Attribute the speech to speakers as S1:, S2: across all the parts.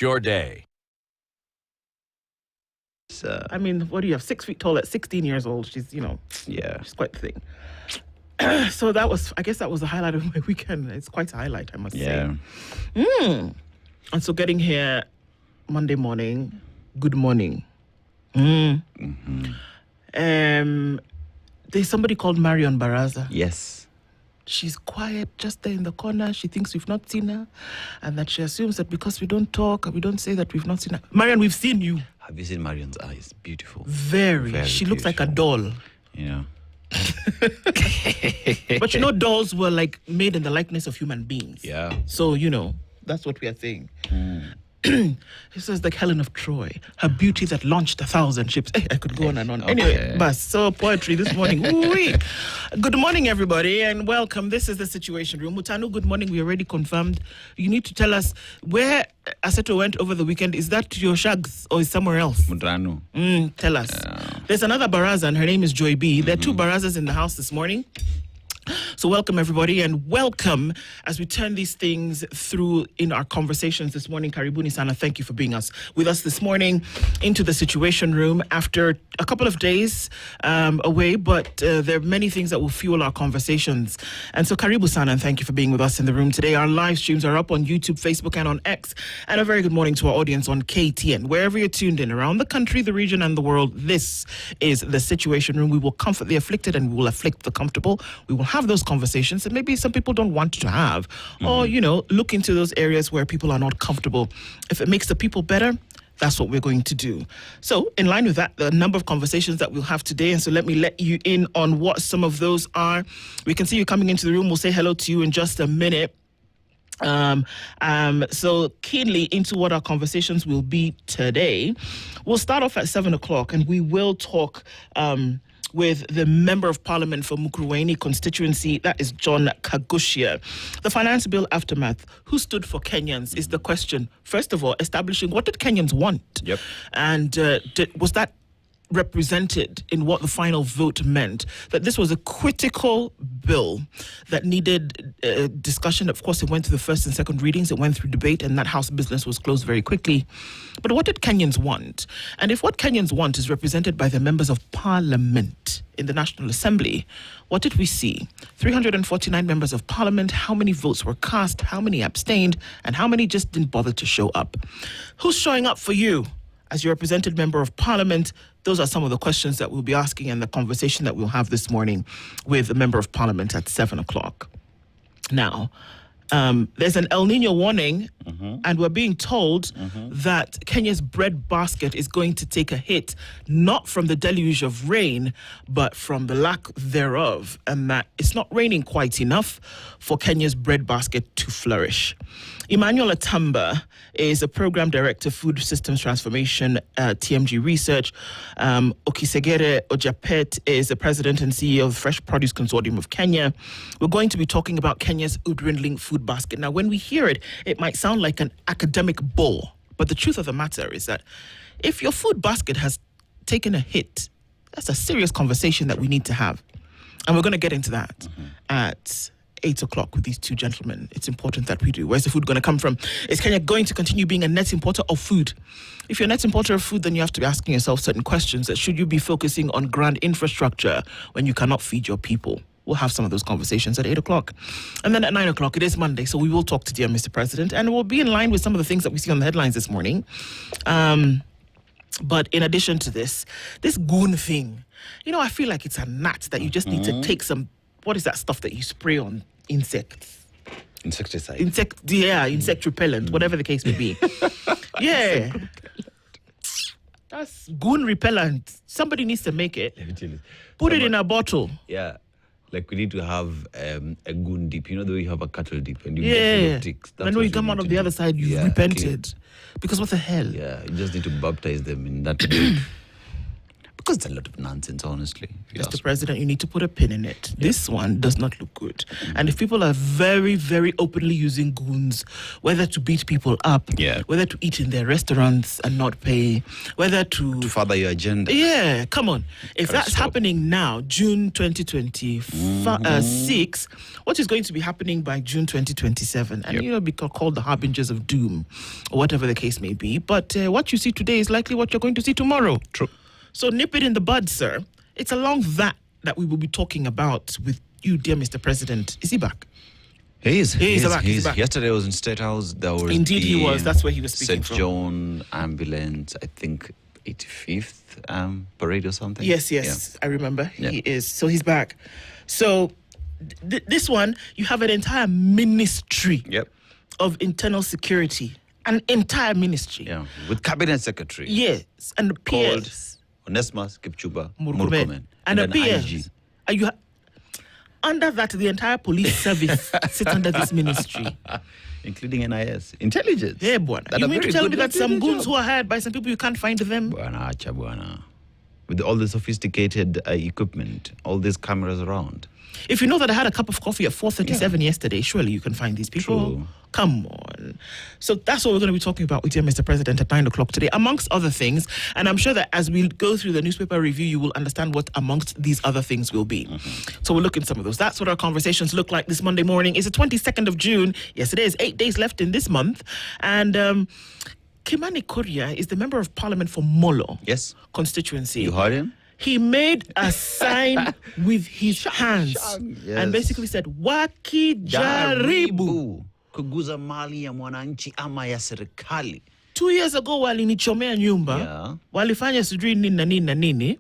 S1: Your day.
S2: I mean, what do you have? 6 feet tall at 16 years old. She's, she's quite the thing. So I guess that was the highlight of my weekend. It's quite a highlight, I must say. And so getting here Monday morning, good morning. There's somebody called Marion Baraza.
S3: Yes.
S2: She's quiet just there in the corner. She thinks we've not seen her, and that she assumes that because we don't talk, we don't say that we've not seen her. Marion, we've seen you.
S3: Have you seen Marion's eyes? Beautiful.
S2: Very. She looks like a doll.
S3: Yeah.
S2: But dolls were like made in the likeness of human beings.
S3: Yeah.
S2: So, that's what we are saying. He says like Helen of Troy, her beauty that launched 1,000 ships. I could go on and on.
S3: Okay.
S2: Anyway, but so poetry this morning. Ooh-wee. Good morning, everybody, and welcome. This is the Situation Room. Mutanu, good morning. We already confirmed. You need to tell us where Aseto went over the weekend. Is that your shags or is somewhere else?
S3: Mudrano.
S2: Tell us. There's another Baraza, and her name is Joy B. There are two Barazas in the house this morning. So welcome, everybody, and welcome as we turn these things through in our conversations this morning. Karibuni Sana, thank you for being with us this morning into the Situation Room after a couple of days away, but there are many things that will fuel our conversations. And so Karibu Sana, and thank you for being with us in the room today. Our live streams are up on YouTube, Facebook, and on X. And a very good morning to our audience on KTN. Wherever you're tuned in, around the country, the region, and the world, this is the Situation Room. We will comfort the afflicted and we will afflict the comfortable. We will have those conversations that maybe some people don't want to have, or look into those areas where people are not comfortable. If it makes the people better, that's what we're going to do. So in line with that, the number of conversations that we'll have today, and so let me let you in on what some of those are. We can see you coming into the room. We'll say hello to you in just a minute. So keenly into what our conversations will be today. We'll start off at 7 o'clock and we will talk with the Member of Parliament for Mukurweini constituency, that is John Kagushia. The finance bill aftermath, who stood for Kenyans is the question. First of all, establishing what did Kenyans want?
S3: Yep.
S2: And was that represented in what the final vote meant? That this was a critical bill that needed discussion. Of course, it went through the first and second readings, it went through debate, and that House business was closed very quickly. But what did Kenyans want? And if what Kenyans want is represented by the members of Parliament in the National Assembly, what did we see? 349 members of Parliament. How many votes were cast? How many abstained? And how many just didn't bother to show up? Who's showing up for you as your represented member of Parliament? Those are some of the questions that we'll be asking and the conversation that we'll have this morning with the Member of Parliament at 7 o'clock. Now, there's an El Nino warning, and we're being told that Kenya's bread basket is going to take a hit, not from the deluge of rain, but from the lack thereof, and that it's not raining quite enough for Kenya's bread basket to flourish. Emmanuel Atamba is a program director, Food Systems Transformation, TMG Research. Okisegere Ojapet is the president and CEO of Fresh Produce Consortium of Kenya. We're going to be talking about Kenya's dwindling food basket. Now, when we hear it, it might sound like an academic bore, but the truth of the matter is that if your food basket has taken a hit, that's a serious conversation that we need to have. And we're going to get into that at 8 o'clock with these two gentlemen. It's important that we do. Where's the food going to come from? Is Kenya going to continue being a net importer of food? If you're a net importer of food, then you have to be asking yourself certain questions. That should you be focusing on grand infrastructure when you cannot feed your people? We'll have some of those conversations at 8 o'clock. And then at 9 o'clock, it is Monday, so we will talk to dear Mr. President, and we'll be in line with some of the things that we see on the headlines this morning. But in addition to this goon thing, I feel like it's a gnat that you just need to take some, what is that stuff that you spray on insects?
S3: Insecticide.
S2: Insect repellent, whatever the case may be. Yeah. That's goon repellent. Somebody needs to make it. Put it in a bottle.
S3: Yeah. Like we need to have a goon dip. You know the way you have a cattle dip and you get full of ticks.
S2: And when you come out of the other side, you've repented. Because what the hell?
S3: Yeah, you just need to baptize them in that dip. Because it's a lot of nonsense, honestly.
S2: Mr. President, you need to put a pin in it. This one does not look good. And if people are very, very openly using goons, whether to beat people up, whether to eat in their restaurants and not pay, whether to
S3: further your agenda.
S2: Yeah, come on. If that's happening now, June 2026, what is going to be happening by June 2027? And, be called the harbingers of doom, or whatever the case may be. But what you see today is likely what you're going to see tomorrow.
S3: True.
S2: So nip it in the bud, sir. It's along that we will be talking about with you, dear Mr. President. Is he back?
S3: He's back.
S2: Yesterday
S3: I was in State House. There was
S2: Indeed he was. That's where he was speaking
S3: St. John ambulance, I think 85th parade or something.
S2: Yes, I remember. He is. So he's back. So this one, you have an entire ministry of internal security. An entire ministry.
S3: Yeah, with cabinet secretary.
S2: Yes, and the PS.
S3: Onesmus Kipchumba Murkomen.
S2: And the PS. Under that, the entire police service sits under this ministry.
S3: Including NIS. Intelligence.
S2: Yeah, boy. You mean to tell me that some goons who are hired by some people, you can't find them?
S3: Buana. With all the sophisticated equipment, all these cameras around.
S2: If you know that I had a cup of coffee at 4:37 yesterday, surely you can find these people.
S3: True.
S2: Come on. So that's what we're going to be talking about with you, Mr. President, at 9 o'clock today, amongst other things. And I'm sure that as we go through the newspaper review, you will understand what amongst these other things will be. So we'll look at some of those. That's what our conversations look like this Monday morning. It's the 22nd of June. Yes, it is. 8 days left in this month. And Kimani Korea is the Member of Parliament for Molo constituency.
S3: You heard him?
S2: He made a sign with his hands and basically said, Wakijaribu.
S3: Kuguza mali ya mwananchi ama ya serikali.
S2: 2 years ago walinichomea nyumba, walifanya sijui nini na nini na nini,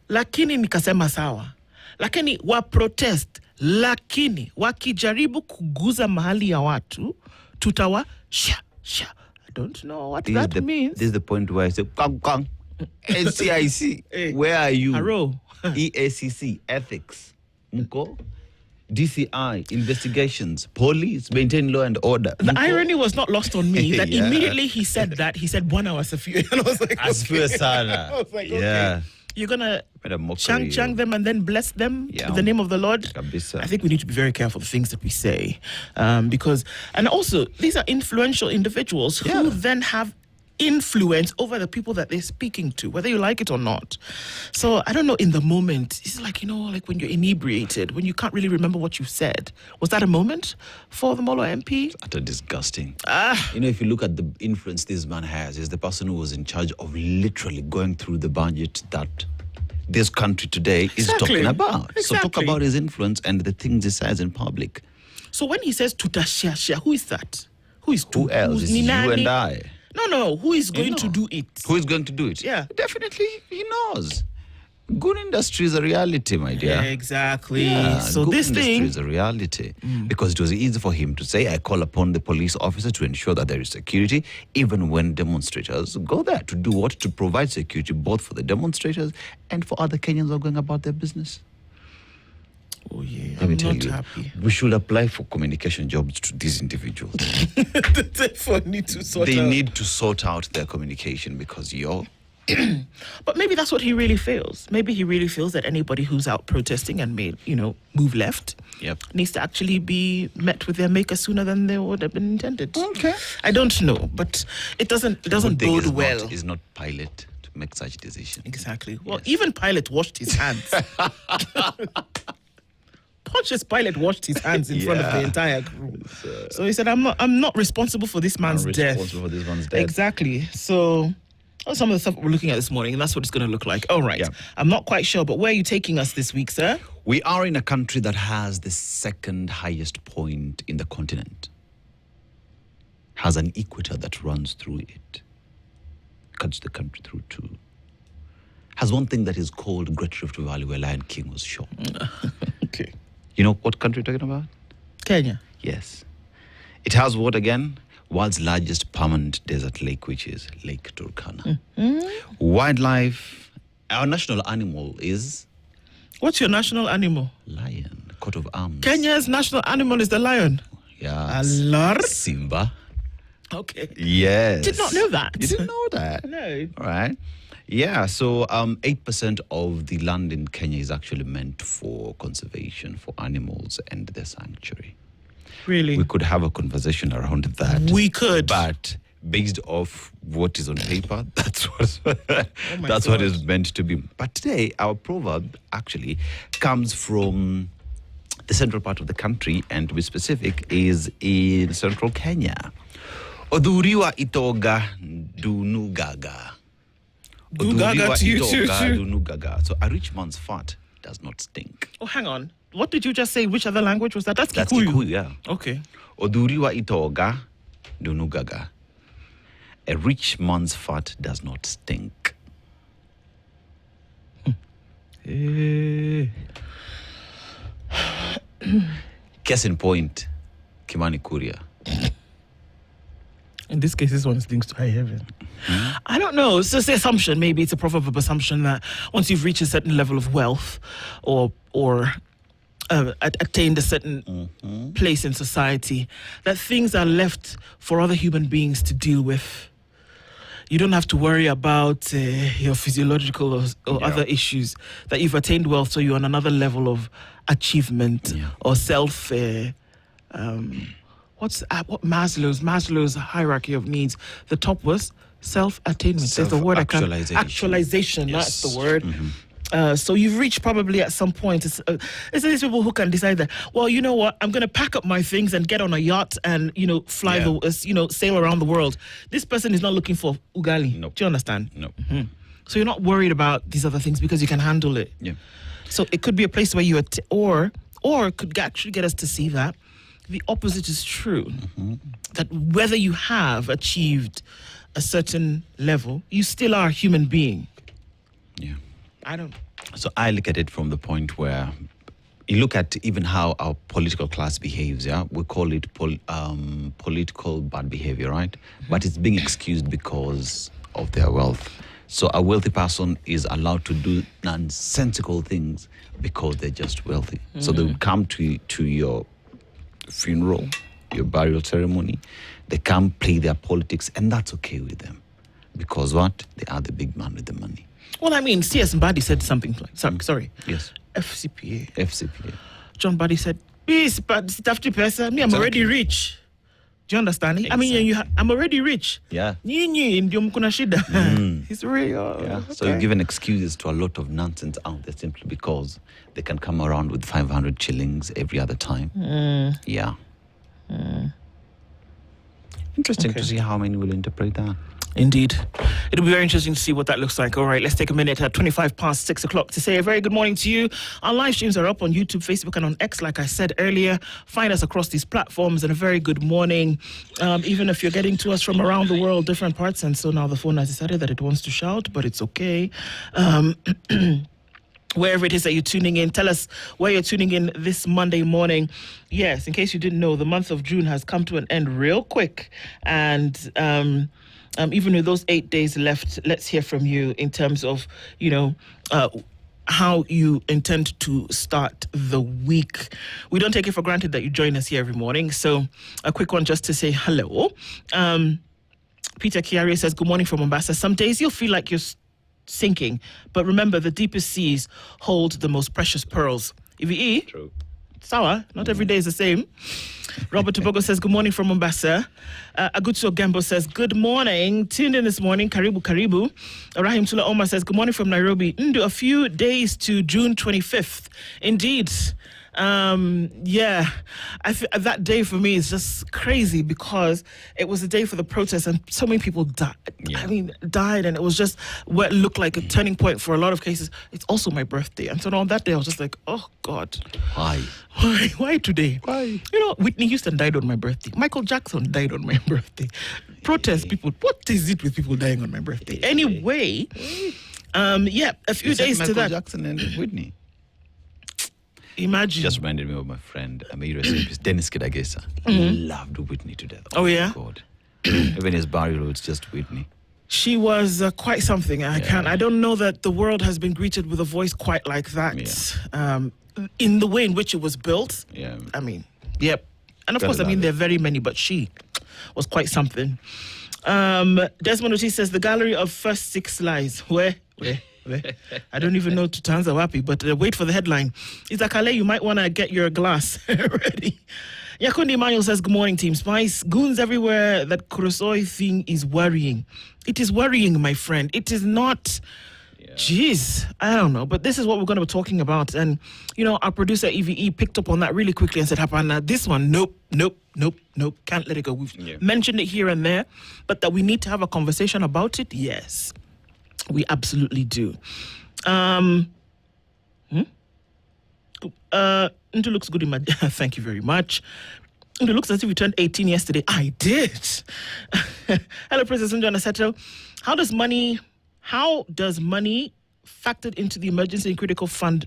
S2: lakini nikasema sawa. Lakini wa protest, lakini wakijaribu kuguza mahali ya watu, tutawa sha. I don't know what that means.
S3: This is the point where I say, Kang. NCIC, where are you?
S2: Haro.
S3: EACC, ethics. Mko? DCI, investigations. Police, maintain law and order.
S2: The irony was not lost on me that immediately he said that, he said, Bwana Wasafio. And I was like,
S3: Asfio sana.
S2: I was like, okay. You're going to chang them and then bless them in the name of the Lord?
S3: Kabisa.
S2: I think we need to be very careful the things that we say. Because, and also, these are influential individuals who then have influence over the people that they're speaking to, whether you like it or not. So I don't know, in the moment, it's like, like when you're inebriated, when you can't really remember what you said. Was that a moment for the Molo MP?
S3: It's utter disgusting. If you look at the influence this man has, he's the person who was in charge of literally going through the budget that this country today is talking about.
S2: Exactly.
S3: So talk about his influence and the things he says in public.
S2: So when he says tutashia, who is that? Who
S3: else? It's you and I.
S2: No. Who is going to do it?
S3: Who is going to do it?
S2: Yeah.
S3: Definitely, he knows. Good industry is a reality, my dear.
S2: Yeah, exactly.
S3: Yeah,
S2: so
S3: good
S2: this
S3: industry
S2: thing
S3: is a reality. Because it was easy for him to say, I call upon the police officer to ensure that there is security, even when demonstrators go there. To do what? To provide security both for the demonstrators and for other Kenyans who are going about their business.
S2: Oh, yeah.
S3: Let me tell
S2: not
S3: you,
S2: happy.
S3: we should apply for communication jobs to these individuals.
S2: They
S3: need to sort out their communication because
S2: But maybe that's what he really feels. Maybe he really feels that anybody who's out protesting and may, move left needs to actually be met with their maker sooner than they would have been intended.
S3: Okay.
S2: I don't know, but it doesn't bode well.
S3: He's not Pilate to make such decisions.
S2: Exactly. Well, even Pilate washed his hands. Pontius Pilate washed his hands in front of the entire crew. So he said, I'm not responsible for this man's death. Exactly. So some of the stuff we're looking at this morning, and that's what it's going to look like. All right. Yeah. I'm not quite sure, but where are you taking us this week, sir?
S3: We are in a country that has the second highest point in the continent. Has an equator that runs through it. Cuts the country through two. Has one thing that is called Great Rift Valley, where Lion King was shot.
S2: Okay.
S3: You know what country you're talking about?
S2: Kenya.
S3: Yes. It has what again? World's largest permanent desert lake, which is Lake Turkana. Wildlife, our national animal is?
S2: What's your national animal?
S3: Lion, coat of arms.
S2: Kenya's national animal is the lion.
S3: Yeah.
S2: Alar?
S3: Simba.
S2: Okay.
S3: Yes.
S2: Did not know that.
S3: You didn't know that?
S2: No.
S3: All right. Yeah, so 8% of the land in Kenya is actually meant for conservation for animals and their sanctuary.
S2: Really?
S3: We could have a conversation around that.
S2: We could.
S3: But based off what is on paper, that's what
S2: God.
S3: what is meant to be. But today, our proverb actually comes from the central part of the country, and to be specific, is in central Kenya. Odhuriwa itoga dunugaga.
S2: Dugaga to you too.
S3: Dunugaga. So a rich man's fat does not stink.
S2: Oh, hang on. What did you just say? Which other language was that? That's
S3: That's
S2: Kikuyu.
S3: Kikuyu, yeah.
S2: Okay.
S3: Odhuriwa itoga dunugaga. A rich man's fat does not stink. Case in point, Kimani Kuria.
S2: In this case, this one stinks to high heaven. I don't know. It's just the assumption. Maybe it's a proverb of assumption that once you've reached a certain level of wealth or attained a certain place in society, that things are left for other human beings to deal with. You don't have to worry about your physiological or other issues, that you've attained wealth, so you're on another level of achievement or self... what Maslow's hierarchy of needs? The top was self-attainment. There's the word actualization.
S3: Yes.
S2: That's the word. So you've reached probably at some point. It's these people who can decide that, well, you know what, I'm going to pack up my things and get on a yacht and, fly sail around the world. This person is not looking for ugali.
S3: Nope.
S2: Do you understand?
S3: No.
S2: So you're not worried about these other things because you can handle it.
S3: Yeah.
S2: So it could be a place where you or it could actually get us to see that the opposite is true. That whether you have achieved a certain level, you still are a human being.
S3: Yeah.
S2: So
S3: I look at it from the point where you look at even how our political class behaves, yeah? We call it political bad behavior, right? But it's being excused because of their wealth. So a wealthy person is allowed to do nonsensical things because they're just wealthy. So they would come to your funeral, your burial ceremony, they come play their politics, and that's okay with them. Because what? They are the big man with the money.
S2: Well, I mean, C.S. Mbadi said something like, sorry.
S3: Yes.
S2: FCPA. John Mbadi said, I'm already rich. Do you understand?
S3: Exactly.
S2: I mean, I'm already rich.
S3: Yeah.
S2: He's real.
S3: Yeah.
S2: Okay.
S3: So you're giving excuses to a lot of nonsense out there simply because they can come around with 500 shillings every other time. Yeah. Interesting to see how many will interpret that.
S2: Indeed. It'll be very interesting to see what that looks like. All right, let's take a minute at 25 past 6 o'clock to say a very good morning to you. Our live streams are up on YouTube, Facebook, and on X, like I said earlier. Find us across these platforms, and a very good morning. Even if you're getting to us from around the world, different parts, and so now the phone has decided that it wants to shout, but it's okay. Wherever it is that you're tuning in, tell us where you're tuning in this Monday morning. Yes, in case you didn't know, the month of June has come to an end real quick. And even with those 8 days left, let's hear from you in terms of, how you intend to start the week. We don't take it for granted that you join us here every morning. So a quick one just to say hello. Peter Kiari says, good morning from Mombasa. Some days you'll feel like you're sinking, but remember, the deepest seas hold the most precious pearls. If you eat,
S3: True.
S2: Sour, not every day is the same. Robert Tobogo says, good morning from Mombasa. Agutsu Gembo says, good morning. Tuned in this morning. Karibu, Karibu. Rahim Tula Omar says, good morning from Nairobi. A few days to June 25th. Indeed. That day for me is just crazy because it was a day for the protest and so many people died. Died, and it was just what looked like a turning point for a lot of cases. It's also my birthday, and so on that day I was just like, oh God, why today?
S3: Why?
S2: Whitney Houston died on my birthday. Michael Jackson died on my birthday. Protest people. What is it with people dying on my birthday? Anyway, a few days to that.
S3: Michael Jackson and Whitney.
S2: Imagine.
S3: Just reminded me of my friend, Dennis Kidagesa. Loved Whitney to death.
S2: Oh yeah?
S3: God. Even his burial was just Whitney.
S2: She was quite something. I don't know that the world has been greeted with a voice quite like that. In the way in which it was built.
S3: Yeah.
S2: Yep. And of course, there are very many, but she was quite something. Desmond Otis says, the gallery of first 6 lies. Where I don't even know to answer wapi, but wait for the headline. Izakale, you might want to get your glass ready. Yakundi Emmanuel says, good morning, Team Spice. Goons everywhere. That Kurosoi thing is worrying. It is worrying, my friend. It is not... Jeez, I don't know. But this is what we're going to be talking about. And, our producer, EVE, picked up on that really quickly and said, Hapana, this one, nope. Can't let it go. We've mentioned it here and there. But that we need to have a conversation about it, yes. We absolutely do. Ndu looks good in my... Thank you very much. Ndu looks as if you turned 18 yesterday. I did. Hello, Princess Njana Seto. How does money factored into the emergency and critical fund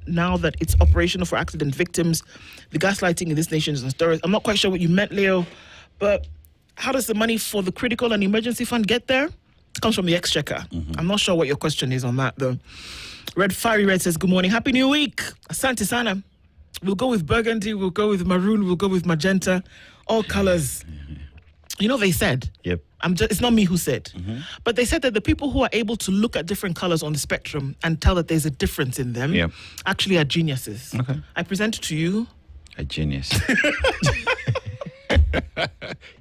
S2: now that it's operational for accident victims? The gaslighting in this nation is stories. I'm not quite sure what you meant, Leo, but how does the money for the critical and emergency fund get there? It comes from the exchequer. I'm not sure what your question is on that, though. Red Fiery Red says, good morning. Happy New Week. Asante sana. We'll go with burgundy, we'll go with maroon, we'll go with magenta, all colors. They said,
S3: yep.
S2: It's not me who said, but they said that the people who are able to look at different colors on the spectrum and tell that there's a difference in them actually are geniuses.
S3: Okay.
S2: I present to you
S3: a genius.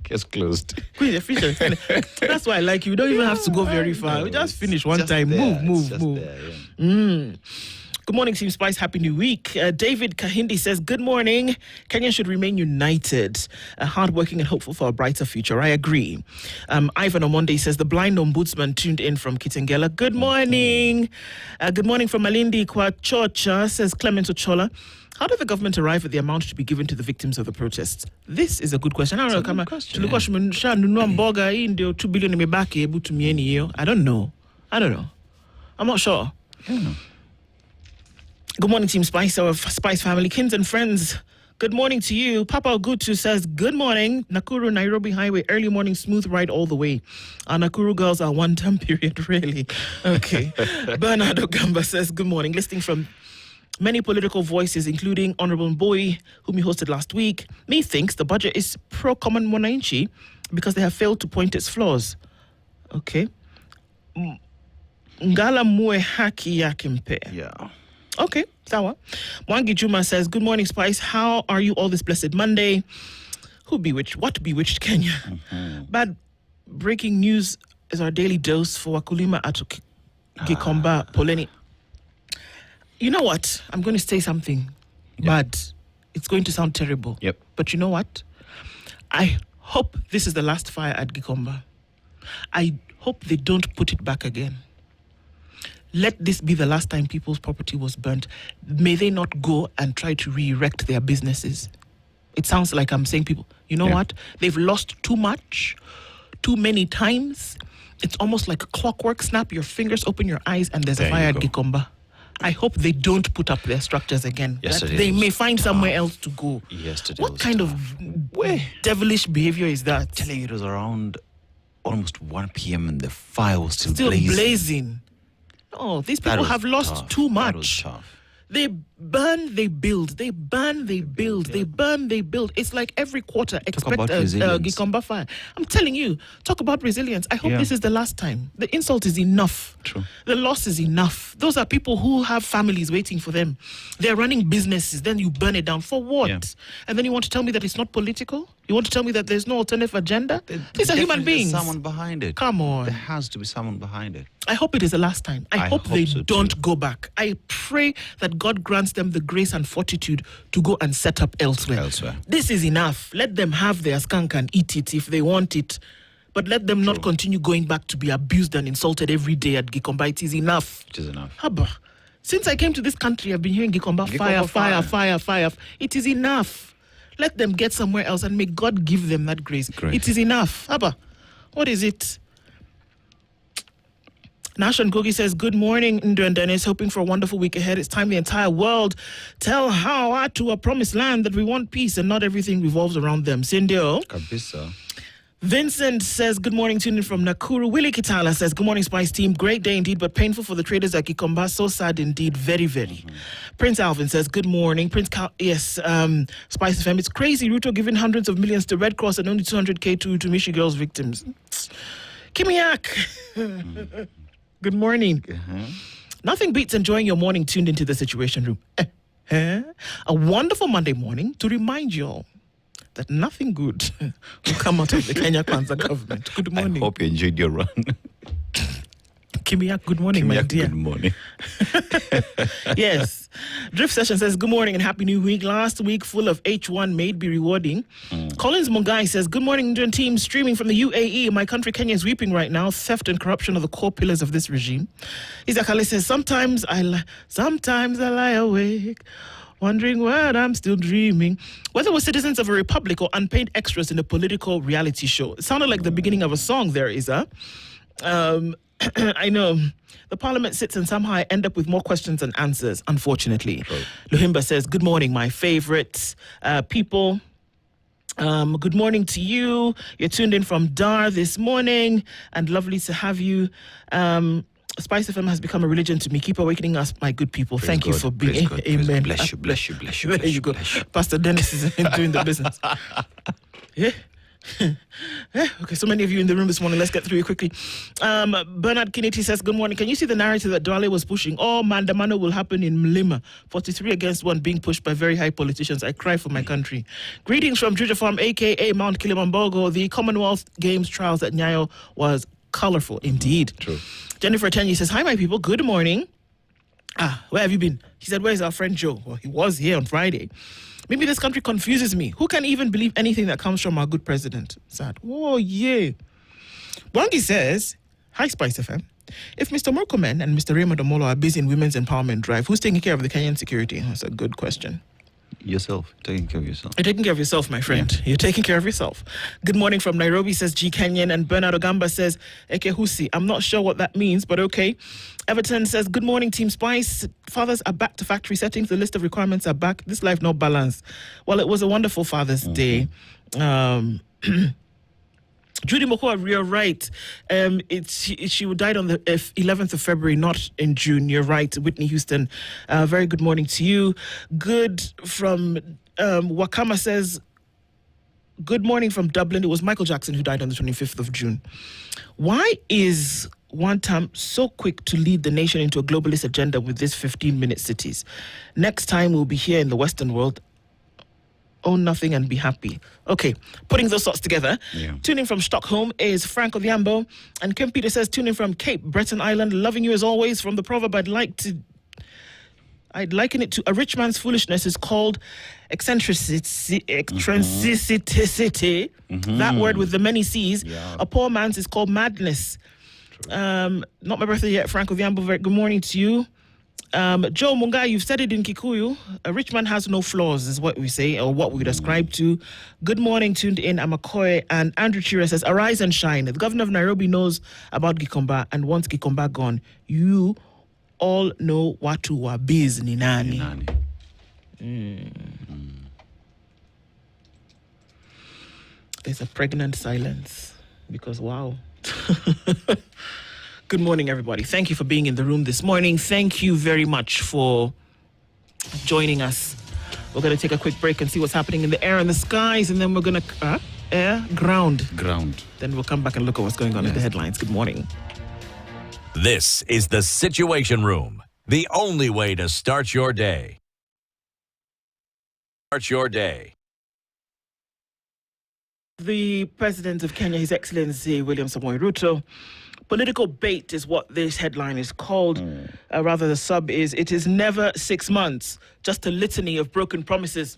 S3: Case closed.
S2: That's why I like you. You don't even have to go very far. We just finish one time.
S3: There.
S2: Move.
S3: There,
S2: Good morning, Team Spice. Happy New Week. David Kahindi says, good morning. Kenya should remain united, hardworking and hopeful for a brighter future. I agree. Ivan Omonde says, the blind ombudsman tuned in from Kitengela. Good morning. Good morning from Malindi Kwachocha, says Clement Ochola. How did the government arrive at the amount to be given to the victims of the protests? This is a good question. I don't know. 2 billion I don't know. I'm not sure. Good morning, Team Spice, our Spice family, kins and friends. Good morning to you. Papa Ogutu says, good morning. Nakuru, Nairobi Highway, early morning, smooth ride all the way. Our Nakuru girls are one-term period, really. Okay. Bernardo Gamba says, good morning. Listening from many political voices, including Honorable Mboyi, whom he hosted last week. Methinks the budget is pro-common Mwananchi because they have failed to point its flaws. Okay. Ngala mue haki yake mpe.
S3: Yeah.
S2: Okay, sawa. Mwangi Juma says, good morning, Spice. How are you all this blessed Monday? What bewitched Kenya? Bad breaking news is our daily dose for wakulima at Gikomba, Poleni. You know what? I'm going to say something bad. It's going to sound terrible.
S3: Yep.
S2: But you know what? I hope this is the last fire at Gikomba. I hope they don't put it back again. Let this be the last time people's property was burnt. May they not go and try to re-erect their businesses. It sounds like I'm saying people, you know what? They've lost too much, too many times. It's almost like clockwork. Snap your fingers, open your eyes, and there's a fire at Gikomba. I hope they don't put up their structures again. They may find somewhere else to go. What kind of devilish behavior is that?
S3: Telling it was around almost 1 p.m. and the fire was still
S2: blazing. Oh, these people have lost too much.
S3: That was tough.
S2: They burn, they build. They burn, they build. They burn, they build. It's like every quarter, expect a Gikomba fire. I'm telling you, talk about resilience. I hope this is the last time. The insult is enough.
S3: True.
S2: The loss is enough. Those are people who have families waiting for them. They're running businesses. Then you burn it down. For what? Yeah. And then you want to tell me that it's not political? You want to tell me that there's no alternative agenda? These are human beings.
S3: There's someone behind it.
S2: Come on.
S3: There has to be someone behind it.
S2: I hope it is the last time. I hope they don't go back. I pray that God grants them the grace and fortitude to go and set up elsewhere. This is enough. Let them have their skunk and eat it if they want it. But let them not continue going back to be abused and insulted every day at Gikomba. It is enough.
S3: It is enough.
S2: Haba. Since I came to this country, I've been hearing Gikomba fire. It is enough. Let them get somewhere else and may God give them that grace. It is enough. Haba. What is it? Nashan Gogi says, good morning, Ndu and Dennis. Hoping for a wonderful week ahead. It's time the entire world tell how to a promised land that we want peace and not everything revolves around them. Sindio.
S3: Kabisa.
S2: Vincent says, good morning, tuning in from Nakuru. Willie Kitala says, good morning, Spice team. Great day indeed, but painful for the traders at Gikomba. So sad indeed. Very, very. Prince Alvin says, good morning. Spice FM. It's crazy. Ruto giving hundreds of millions to Red Cross and only 200K to Mishi Girls victims. Kimiak. Good morning.
S3: Uh-huh.
S2: Nothing beats enjoying your morning tuned into the Situation Room. A wonderful Monday morning to remind you all that nothing good will come out of the Kenya Kwanzaa government. Good morning.
S3: I hope you enjoyed your run.
S2: Kimiak, good morning, my dear.
S3: Good morning.
S2: Yes. Drift Session says, good morning and happy new week. Last week, full of H1 made be rewarding. Collins Mungai says, good morning, Indian team. Streaming from the UAE. My country, Kenya, is weeping right now. Theft and corruption are the core pillars of this regime. Isaac Ali says, sometimes I lie awake, wondering what I'm still dreaming. Whether we're citizens of a republic or unpaid extras in a political reality show. It sounded like the beginning of a song there, Isa. I know. The parliament sits and somehow I end up with more questions than answers, unfortunately.
S3: Right.
S2: Luhimba says, good morning, my favorites people. Good morning to you. You're tuned in from Dar this morning and lovely to have you. Spice FM has become a religion to me. Keep awakening us, my good people.
S3: Praise
S2: Thank you
S3: God.
S2: for being.
S3: Praise God.
S2: Amen.
S3: Bless you, bless you, bless you.
S2: There
S3: bless
S2: you go.
S3: bless you.
S2: Pastor Dennis is doing the business. Yeah. Okay, so many of you in the room this morning. Let's get through it quickly. Bernard Kiniti says, good morning. Can you see the narrative that Duale was pushing? Oh, Mandamano will happen in Mlima. 43 against 1 being pushed by very high politicians. I cry for my country. Greetings from Juja Farm, a.k.a. Mount Kilimanjaro. The Commonwealth Games trials at Nyayo was colorful indeed.
S3: True.
S2: Jennifer Tenyi says, hi, my people. Good morning. Where have you been? She said, where's our friend Joe? Well, he was here on Friday. Maybe this country confuses me. Who can even believe anything that comes from our good president? Sad. Oh, yeah. Wangi says, hi, Spice FM. If Mr. Murkomen and Mr. Raymond Omolo are busy in women's empowerment drive, who's taking care of the Kenyan security? That's a good question.
S3: Yourself. Taking care of yourself.
S2: You're taking care of yourself, my friend. Yeah. You're taking care of yourself. Good morning from Nairobi, says G. Kenyan. And Bernard Ogamba says, Eke Husi. I'm not sure what that means, but okay. Everton says, good morning, Team Spice. Fathers are back to factory settings. The list of requirements are back. This life no balance. Well, it was a wonderful Father's Day. Judy Mokoa, you're right. She died on the 11th of February, not in June. You're right, Whitney Houston. Very good morning to you. Good from Wakama says, good morning from Dublin. It was Michael Jackson who died on the 25th of June. Why is one time so quick to lead the nation into a globalist agenda with these 15-minute cities? Next time we'll be here in the Western world. Own nothing and be happy. Okay, putting those thoughts together.
S3: Yeah.
S2: Tuning from Stockholm is Frank Odhiambo. And Kim Peter says, tuning from Cape Breton Island, loving you as always. From the proverb, I'd liken it to a rich man's foolishness is called eccentricity. That word with the many C's.
S3: Yeah.
S2: A poor man's is called madness. Not my birthday yet, Frank Odhiambo. Very good morning to you. Joe Mungai, you've said it in Kikuyu. A rich man has no flaws, is what we say, or what we would ascribe to. Good morning, tuned in, Amakoy. And Andrew Chira says, arise and shine. The governor of Nairobi knows about Gikomba, and once Gikomba gone, you all know watu wa biz ni nani. There's a pregnant silence, because wow. Good morning, everybody. Thank you for being in the room this morning. Thank you very much for joining us. We're going to take a quick break and see what's happening in the air and the skies, and then we're going to ground. Then we'll come back and look at what's going on in the headlines. Good morning.
S1: This is the Situation Room, the only way to start your day.
S2: The President of Kenya, His Excellency William Ruto. Political bait is what this headline is called. Rather, the sub is, it is never 6 months, just a litany of broken promises.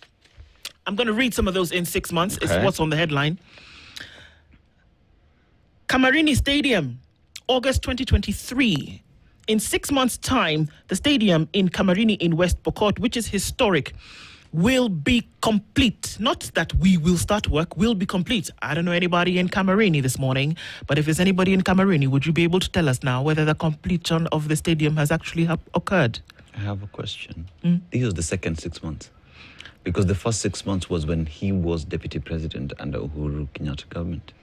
S2: I'm going to read some of those in 6 months. Okay. It's what's on the headline. Kamarini Stadium, August 2023. In 6 months' time, the stadium in Kamarini in West Pokot, which is historic, will be complete. Not that we will start work, will be complete. I don't know anybody in Kamarini this morning, but if there's anybody in Kamarini, would you be able to tell us now whether the completion of the stadium has actually occurred?
S3: I have a question. This is the second 6 months. Because the first 6 months was when he was deputy president under Uhuru Kenyatta government.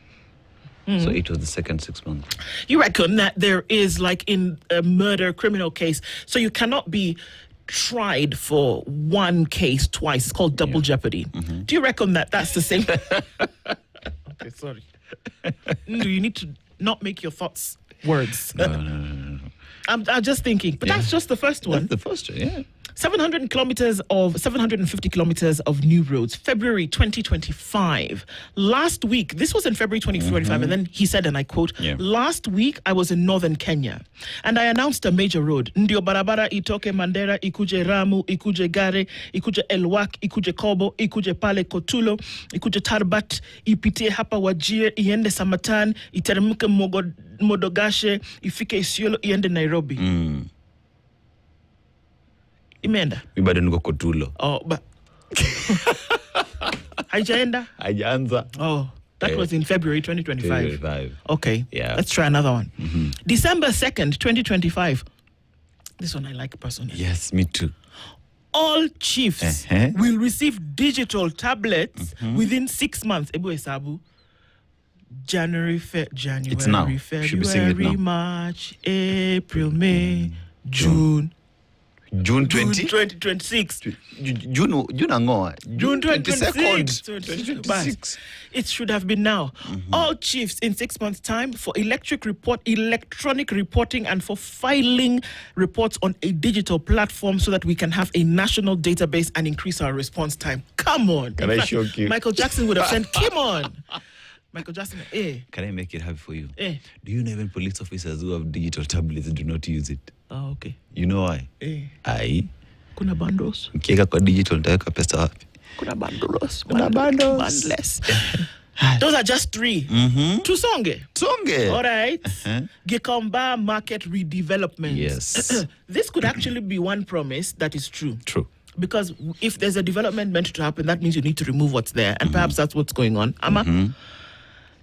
S3: So it was the second 6 months.
S2: You reckon that there is, like in a murder criminal case, so you cannot be tried for one case twice. It's called double jeopardy. Do you reckon that that's the same? Okay, sorry. Do you need to not make your thoughts words?
S3: No.
S2: I'm just thinking. But that's just the first one.
S3: That's the first one, yeah.
S2: 750 kilometers of new roads, February 2025. Last week, this was in February 2025, and then he said, and I quote, last week I was in northern Kenya, and I announced a major road. Ndio barabara itoke Mandera, ikuje Ramu, ikuje Gare, ikuje Elwak, ikuje Kobo, ikuje pale Kotulo, ikuje Tarbat, ipitie hapa Wajir, iende Samatan, iteremke Modogashe, ifike Isiolo, iende Nairobi. Imeenda.
S3: Mi bado niko Kotulo.
S2: Oh, but Haijaenda?
S3: Haijaanza.
S2: Oh, that was in February 2025. Okay.
S3: Yeah.
S2: Let's try another one. December 2nd, 2025. This one I like personally.
S3: Yes, me too.
S2: All chiefs will receive digital tablets within 6 months. Ebu Esabu. January,
S3: it's now. Should be seeing it now.
S2: March, April, May, June.
S3: June
S2: 2026.
S3: June 22nd.
S2: 2026. It should have been now. All chiefs in 6 months' time for electronic reporting and for filing reports on a digital platform so that we can have a national database and increase our response time. Come on.
S3: Can I shock you?
S2: Michael Jackson would have said, come on. Michael Jackson,
S3: Can I make it happy for you?
S2: Do
S3: you know even police officers who have digital tablets do not use it?
S2: Oh, okay.
S3: You know why? Aye.
S2: Kuna bundles.
S3: Ukiweka kwa digital utaweka pesa wapi?
S2: Kuna bundles.
S3: Kuna bundles.
S2: Bundless. Those are just 3. Tusonge. All right. Gikomba market redevelopment.
S3: Yes.
S2: This could actually be one promise that is true.
S3: True.
S2: Because if there's a development meant to happen, that means you need to remove what's there. And perhaps that's what's going on. Ama?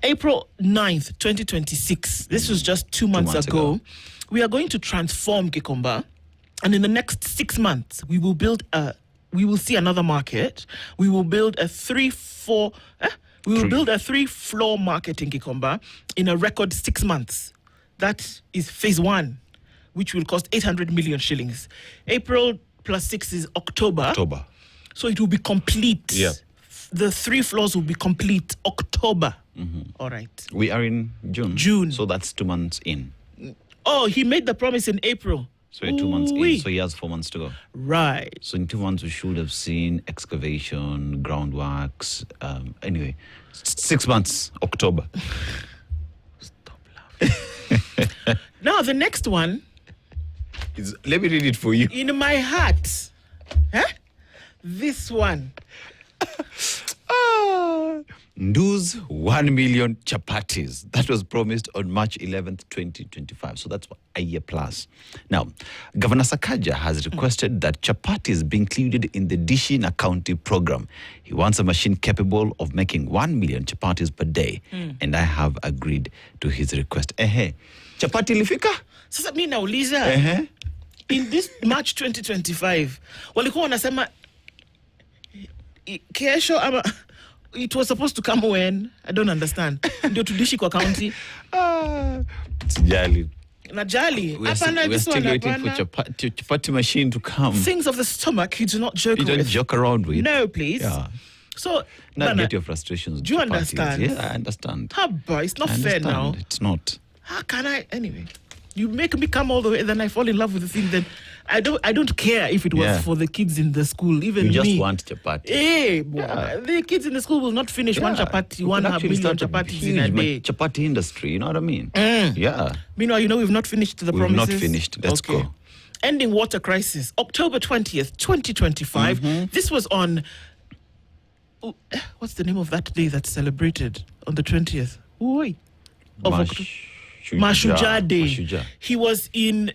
S2: April 9th, 2026. This was just 2 months ago. We are going to transform Gikomba. And in the next 6 months, we will see another market. We will build a 3-floor market in Gikomba in a record 6 months. That is phase 1, which will cost 800 million shillings. April plus 6 is October. So it will be complete.
S3: Yeah.
S2: The 3 floors will be complete October. All right.
S3: We are in June. So that's 2 months in.
S2: Oh, he made the promise in April.
S3: So 2 months in. So he has 4 months to go.
S2: Right.
S3: So in 2 months, we should have seen excavation, groundworks. Anyway, 6 months, October.
S2: Stop laughing. Now, the next one.
S3: Let me read it for you.
S2: In my heart. This one.
S3: Ndu's 1 million chapatis. That was promised on March 11th, 2025. So that's a year plus. Now, Governor Sakaja has requested that chapatis be included in the Dishina County program. He wants a machine capable of making 1 million chapatis per day. And I have agreed to his request. Chapati lifika?
S2: Sasa mimi nauliza. In this March 2025, walikuwa wanasema kesho ama it was supposed to come when? I don't understand. Ndio tudishi kwa county.
S3: Sijali.
S2: Najali.
S3: We're still waiting for chapati machine to come.
S2: Things of the stomach you do not joke with.
S3: You don't joke around with.
S2: No, please.
S3: Yeah.
S2: So,
S3: not get your frustrations.
S2: Do you understand?
S3: Yeah, I understand.
S2: Haba, it's not fair now.
S3: It's not.
S2: How can I? Anyway, you make me come all the way, then I fall in love with the thing. Then I don't care if it was for the kids in the school. Even
S3: you just
S2: me.
S3: want chapati.
S2: The kids in the school will not finish one chapati, 1.5 million chapatis in a day.
S3: Chapati industry, you know what I mean? Yeah.
S2: Meanwhile, we've not finished the promises.
S3: We've not finished. Let's go.
S2: Ending water crisis, October 20th, 2025. This was on. What's the name of that day that's celebrated on the 20th? Mashujaa Day.
S3: Mashujaa.
S2: He was in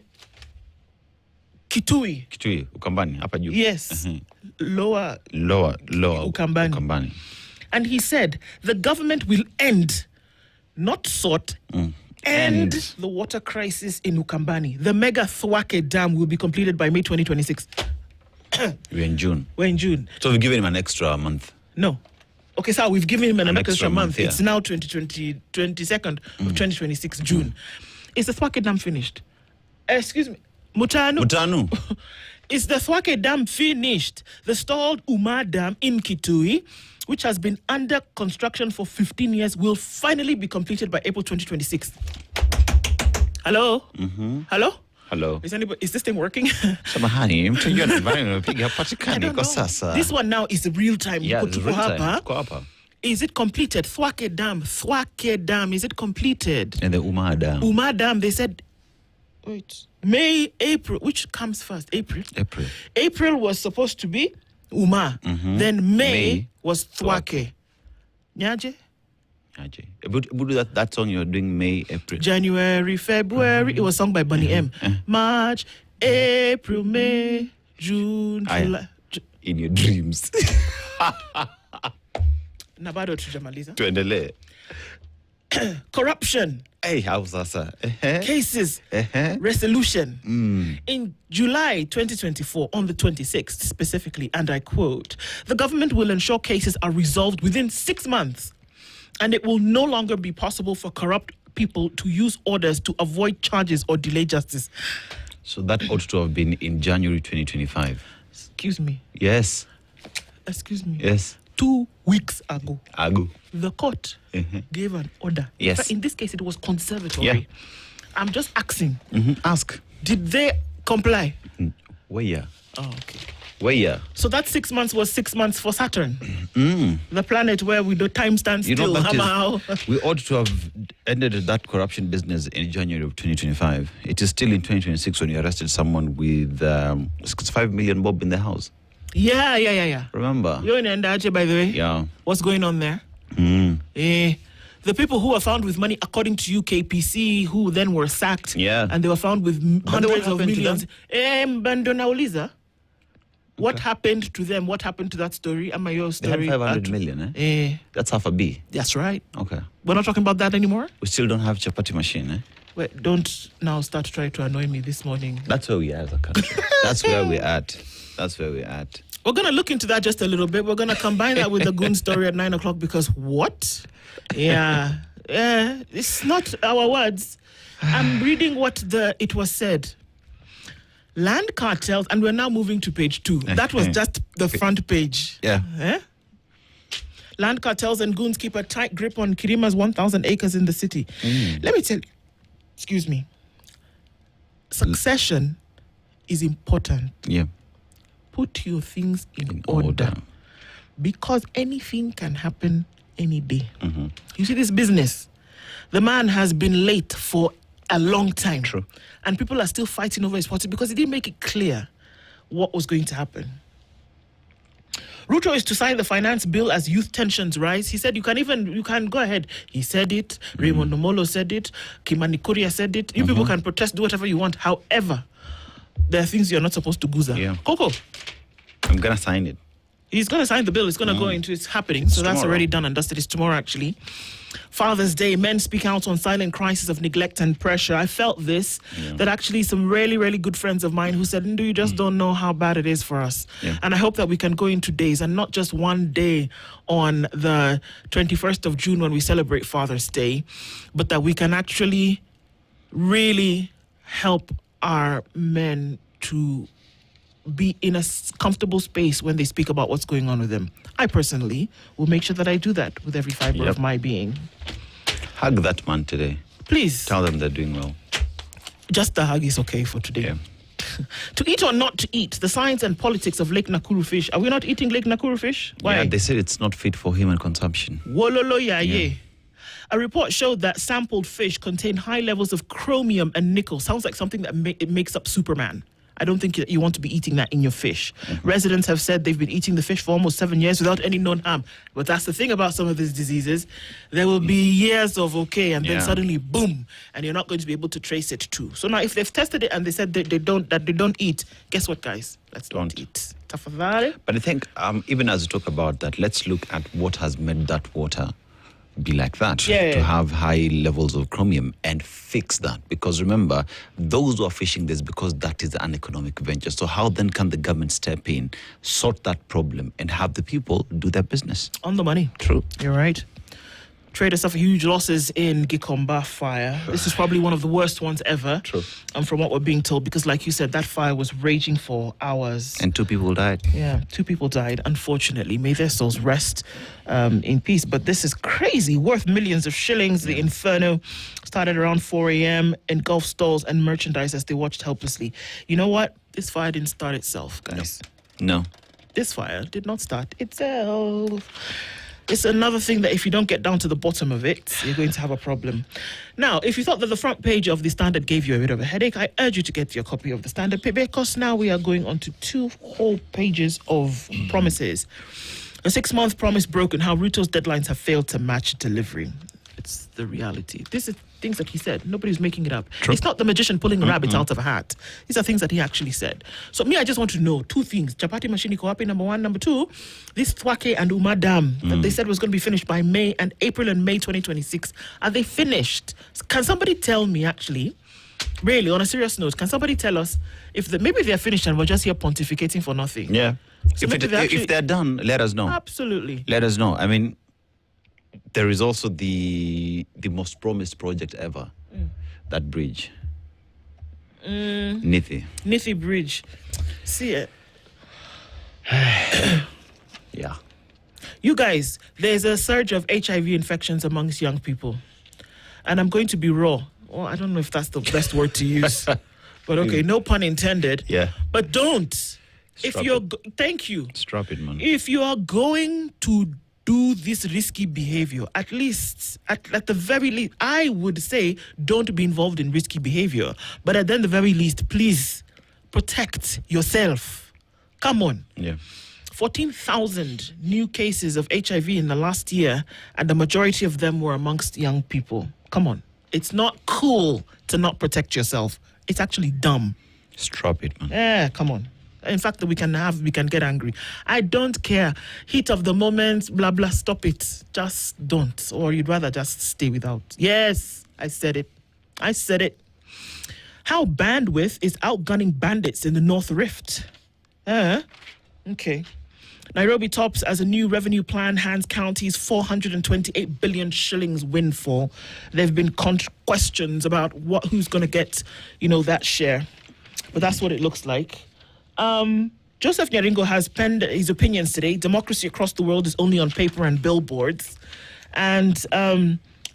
S2: Kitui,
S3: Ukambani, hapa juu.
S2: Yes. Lower Ukambani. And he said the government will end, not sort, end the water crisis in Ukambani. The mega Thwake Dam will be completed by May 2026.
S3: We're in June.
S2: So
S3: we've given him an extra month.
S2: No. Okay, so we've given him an extra month.
S3: Yeah.
S2: It's now 22nd of 2026, June. Is the Thwake Dam finished? Excuse me. Mutanu. Is the Thwake Dam finished? The stalled Umar Dam in Kitui, which has been under construction for 15 years, will finally be completed by April 2026. Hello? Hello?
S3: Hello.
S2: Is this thing working?
S3: Samahani, mtengia piga
S2: I
S3: hapatikani
S2: don't
S3: kwa
S2: know.
S3: sasa.
S2: This one now is real time.
S3: Yeah,
S2: Uko
S3: it's
S2: tuko
S3: real time.
S2: hapa.
S3: Tuko hapa.
S2: Is it completed? Thwake Dam. Is it completed?
S3: And the Umar Dam.
S2: Umar Dam, they said, wait, May, April, which comes first? April. April was supposed to be Umar. Then May was Thwake. Nyaje?
S3: That song you're doing May, April.
S2: January, February. It was sung by Bunny M. March, April, May, June, July.
S3: In your dreams.
S2: Na bado tujamaliza.
S3: Tuendelee.
S2: Corruption.
S3: Hey, how's sasa?
S2: Cases. Resolution. In July 2024, on the 26th specifically, and I quote, the government will ensure cases are resolved within 6 months, and it will no longer be possible for corrupt people to use orders to avoid charges or delay justice.
S3: So that ought to have been in January 2025.
S2: Excuse me.
S3: Yes.
S2: Excuse me.
S3: Yes.
S2: 2 weeks ago,
S3: Agu.
S2: the court gave an order.
S3: Yes.
S2: But in this case, it was conservatory.
S3: Yeah.
S2: I'm just asking,
S3: Ask.
S2: did they comply?
S3: Where?
S2: Oh, okay.
S3: Where?
S2: So that 6 months was 6 months for Saturn, the planet where we do time stand still.
S3: We ought to have ended that corruption business in January of 2025. It is still in 2026 when you arrested someone with 65 million bob in the house.
S2: Yeah.
S3: Remember?
S2: You're in Endache, by the way.
S3: Yeah.
S2: What's going on there? The people who were found with money, according to UKPC, who then were sacked, and they were found with hundreds of millions. Bandonauliza. What happened to them? What happened to that story? Am I your story?
S3: They had 500 million, That's half a B.
S2: That's right.
S3: Okay.
S2: We're not talking about that anymore?
S3: We still don't have chapati machine,
S2: Wait, don't now start trying to annoy me this morning.
S3: That's where we are as a country. That's where we're at. We're
S2: going to look into that just a little bit. We're going to combine that with the goon story at 9 o'clock because what? Yeah, it's not our words. I'm reading what it was said. Land cartels, and we're now moving to page 2. That was just the front page.
S3: Yeah.
S2: Land cartels and goons keep a tight grip on Kirima's 1,000 acres in the city. Let me tell you, excuse me, succession is important.
S3: Yeah.
S2: Put your things in order. Because anything can happen any day. You see this business? The man has been late for a long time.
S3: True.
S2: And people are still fighting over his party because he didn't make it clear what was going to happen. Ruto is to sign the finance bill as youth tensions rise. He said you can go ahead. He said it. Raymond Nomolo said it. Kimani Korea said it. You people can protest, do whatever you want. However, there are things you're not supposed to guza.
S3: Yeah.
S2: Coco.
S3: I'm going to sign it.
S2: He's going to sign the bill. It's going to go into, it's happening. So that's already done and dusted. It's tomorrow, actually. Father's Day, men speak out on silent crisis of neglect and pressure. I felt this, that actually some really, really good friends of mine who said, Ndu, you just don't know how bad it is for us. Yeah. And I hope that we can go into days and not just one day on the 21st of June when we celebrate Father's Day, but that we can actually really help our men to be in a comfortable space when they speak about what's going on with them. I personally will make sure that I do that with every fiber of my being.
S3: Hug that man today.
S2: Please.
S3: Tell them they're doing well.
S2: Just the hug is okay for today.
S3: Yeah.
S2: To eat or not to eat, the science and politics of Lake Nakuru fish. Are we not eating Lake Nakuru fish? Why?
S3: Yeah, they said it's not fit for human consumption.
S2: Wololo yeah. A report showed that sampled fish contain high levels of chromium and nickel. Sounds like something that it makes up Superman. I don't think you want to be eating that in your fish. Residents have said they've been eating the fish for almost 7 years without any known harm. But that's the thing about some of these diseases. There will be years of okay, and then suddenly, boom, and you're not going to be able to trace it too. So now if they've tested it and they said they don't eat, guess what, guys? Let's don't eat. Tafadhali.
S3: But I think even as we talk about that, let's look at what has made that water be like that, to have high levels of chromium, and fix that. Because remember, those who are fishing this because that is an economic venture. So how then can the government step in, sort that problem, and have the people do their business?
S2: On the money.
S3: True.
S2: You're right. Traders suffer huge losses in Gikomba fire. This is probably one of the worst ones ever.
S3: True.
S2: From what we're being told, because like you said, that fire was raging for hours.
S3: And 2 people died.
S2: Yeah, 2 people died, unfortunately. May their souls rest in peace. But this is crazy, worth millions of shillings. The inferno started around 4 a.m. engulfed stalls and merchandise as they watched helplessly. You know what? This fire didn't start itself, guys.
S3: No.
S2: This fire did not start itself. It's another thing that if you don't get down to the bottom of it, you're going to have a problem. Now, if you thought that the front page of the Standard gave you a bit of a headache, I urge you to get your copy of the Standard, because now we are going on to 2 whole pages of promises. A 6-month promise broken, how Ruto's deadlines have failed to match delivery. It's the reality. This is things that he said. Nobody's making it up.
S3: True.
S2: It's not the magician pulling a rabbit out of a hat. These are things that he actually said. So me, I just want to know 2 things. Chapati machine iko wapi, number 1. Number 2, this Twake and Uma Dam that they said was going to be finished by April and May 2026. Are they finished? Can somebody tell me, actually, really, on a serious note, can somebody tell us if maybe they're finished and we're just here pontificating for nothing?
S3: Yeah.
S2: So
S3: If they're done, let us know.
S2: Absolutely.
S3: Let us know. I mean, there is also the most promised project ever, that bridge. Nithi
S2: Bridge. See it.
S3: Yeah.
S2: You guys, there's a surge of HIV infections amongst young people. And I'm going to be raw. Well, I don't know if that's the best word to use. But okay, no pun intended.
S3: Yeah.
S2: But don't. Thank you.
S3: Strap it, man.
S2: If you are going to do this risky behavior, at least, at the very least, I would say don't be involved in risky behavior. But at the very least, please protect yourself. Come on.
S3: Yeah.
S2: 14,000 new cases of HIV in the last year, and the majority of them were amongst young people. Come on. It's not cool to not protect yourself. It's actually dumb.
S3: Strap it, man.
S2: Yeah, come on. In fact, we can get angry. I don't care. Heat of the moment, blah, blah, stop it. Just don't. Or you'd rather just stay without. Yes, I said it. How bandwidth is outgunning bandits in the North Rift. Okay. Nairobi tops as a new revenue plan hands counties 428 billion shillings windfall. There have been questions about who's going to get, that share. But that's what it looks like. Joseph Nyaringo has penned his opinions today. Democracy across the world is only on paper and billboards. And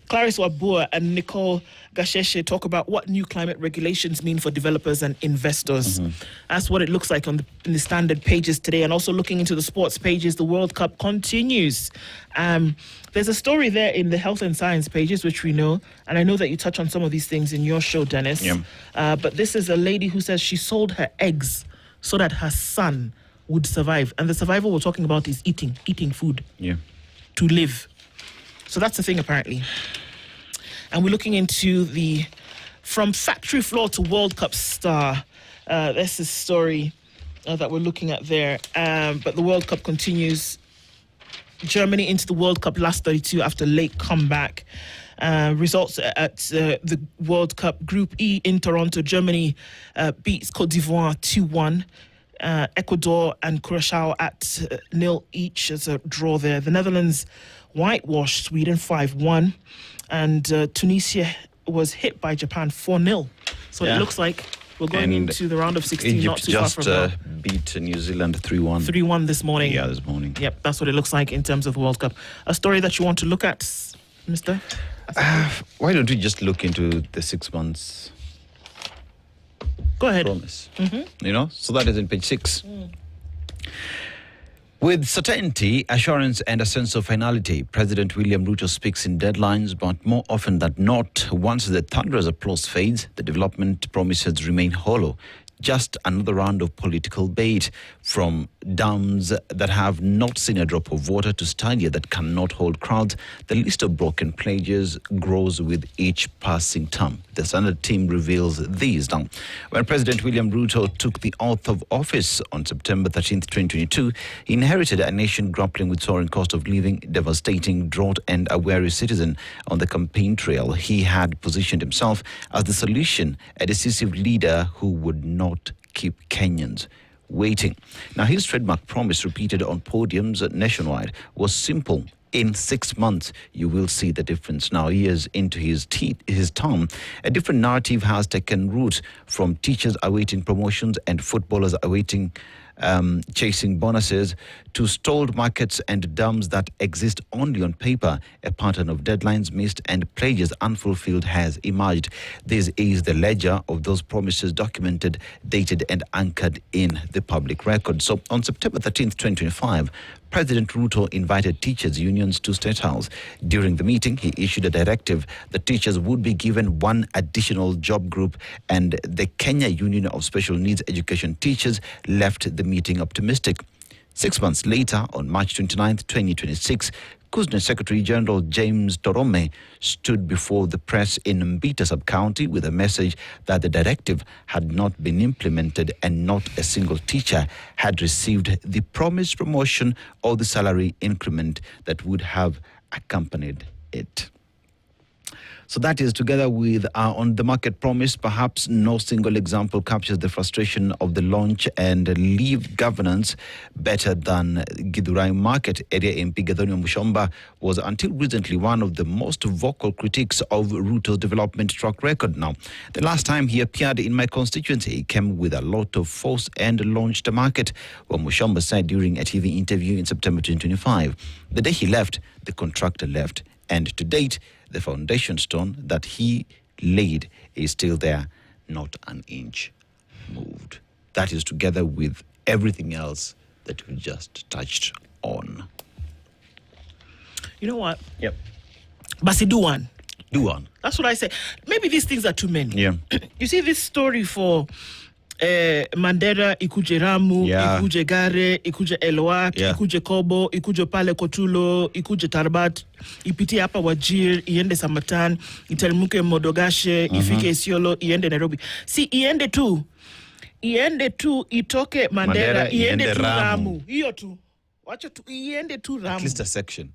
S2: Clarice Wabua and Nicole Gasheshe talk about what new climate regulations mean for developers and investors. That's what it looks like in the Standard pages today. And also looking into the sports pages, the World Cup continues. There's a story there in the health and science pages, which we know. And I know that you touch on some of these things in your show, Dennis.
S3: Yeah.
S2: But this is a lady who says she sold her eggs so that her son would survive. And the survival we're talking about is eating food to live. So that's the thing, apparently. And we're looking into from factory floor to World Cup star. That's the story that we're looking at there. But the World Cup continues. Germany into the World Cup last 32 after late comeback. Results at the World Cup Group E in Toronto. Germany beats Cote d'Ivoire 2-1. Ecuador and Curaçao at 0 each as a draw there. The Netherlands whitewashed Sweden 5-1. And Tunisia was hit by Japan 4-0. So it looks like we're going into the round of 16,
S3: Egypt
S2: not too far from now.
S3: beat New Zealand 3-1.
S2: 3-1 this morning.
S3: Yeah, this morning.
S2: Yep, that's what it looks like in terms of the World Cup. A story that you want to look at, mister?
S3: Why don't we just look into the 6 months
S2: Go ahead.
S3: promise? So that is in page 6. With certainty, assurance and a sense of finality, President William Ruto speaks in deadlines, but more often than not, once the thunderous applause fades, the development promises remain hollow. Just another round of political bait, from dams that have not seen a drop of water to stadia that cannot hold crowds. The list of broken pledges grows with each passing term. The Standard team reveals these. Now, when President William Ruto took the oath of office on September 13th, 2022, he inherited a nation grappling with soaring cost of living, devastating drought, and a weary citizen. On the campaign trail, he had positioned himself as the solution, a decisive leader who would not keep Kenyans waiting. Now, his trademark promise, repeated on podiums nationwide, was simple: In 6 months, you will see the difference. Now, years into his term, a different narrative has taken root, from teachers awaiting promotions and footballers awaiting chasing bonuses to stalled markets and dams that exist only on paper. A pattern of deadlines missed and pledges unfulfilled has emerged. This is the ledger of those promises, documented, dated and anchored in the public record. So on September 13th, 2025, President Ruto invited teachers' unions to State House. During the meeting, he issued a directive that teachers would be given one additional job group, and the Kenya Union of Special Needs Education Teachers left the meeting optimistic. 6 months later, on March 29th, 2026, KUSNE Secretary General James Torome stood before the press in Mbita sub-county with a message that the directive had not been implemented and not a single teacher had received the promised promotion or the salary increment that would have accompanied it. So that is, together with our on-the-market promise, perhaps no single example captures the frustration of the launch and leave governance better than Githurai Market area MP Gathoni Mushomba was until recently one of the most vocal critics of Ruto's development track record. Now, the last time he appeared in my constituency, he came with a lot of force and launched a market, what Mushomba said during a TV interview in September 2025. The day he left, the contractor left, and to date, the foundation stone that he laid is still there, not an inch moved. That is together with everything else that we just touched on.
S2: You know what?
S3: Yep.
S2: Basi, do one.
S3: Do one.
S2: That's what I say. Maybe these things are too many.
S3: Yeah.
S2: You see this story for Mandera, ikuje Ramu, ikuje Gare, ikuje Elwak, ikuje Kobo, ikuje pale Kotulo, ikuje Tarbat, ipitie hapa Wajir, iende Samatan, iteremke Modogashe, ifike Isiolo, iende Nairobi. Si iende tu, itoke Mandera, iende tu Ramu. Hiyo tu. Wacha tu, iende tu Ramu.
S3: At least a section.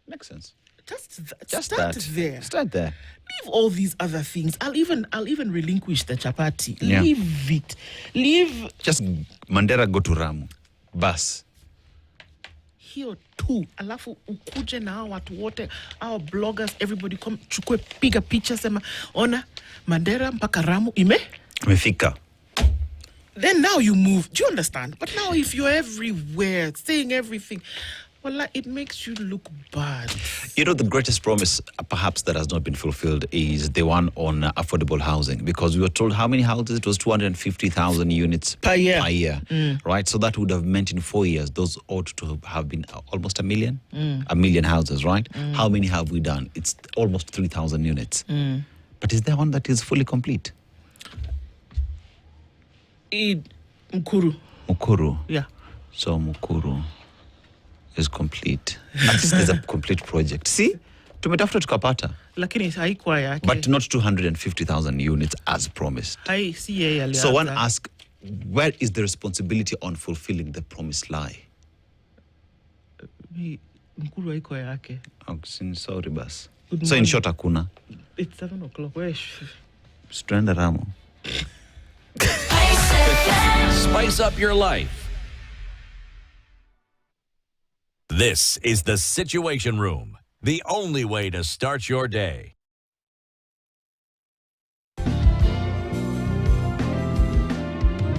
S3: Makes sense.
S2: Just start there.
S3: Start there.
S2: Leave all these other things. I'll even relinquish the chapati.
S3: Yeah.
S2: Leave it. Leave.
S3: Just Mandera, go to Ramu. Bus.
S2: Hiyo tu. Alafu ukuje na hao watu wote, our bloggers, everybody come, chukue piga picha, sema ona Mandera mpaka Ramu
S3: Mefika.
S2: Then now you move. Do you understand? But now if you're everywhere, saying everything, well, it makes you look bad.
S3: You know, the greatest promise perhaps that has not been fulfilled is the one on affordable housing, because we were told how many houses? It was 250,000 units
S2: per year.
S3: Right? So that would have meant in 4 years, those ought to have been almost a million houses, right? How many have we done? It's almost 3,000 units. But is there one that is fully complete? Mukuru.
S2: Yeah.
S3: So Mukuru is complete. At least there's a complete project. See? Tumetafuta tukapata.
S2: Lakini haikuwa yake.
S3: But not 250,000 units as promised.
S2: Si yeye alianza.
S3: So one asks, where is the responsibility on fulfilling the promised lie?
S2: Mkuru haikuwa yake.
S3: Sorry, bas. So in short, hakuna.
S2: It's 7 o'clock. Where is
S3: Stranda Ramo.
S1: Spice up your life. This is the Situation Room, the only way to start your day.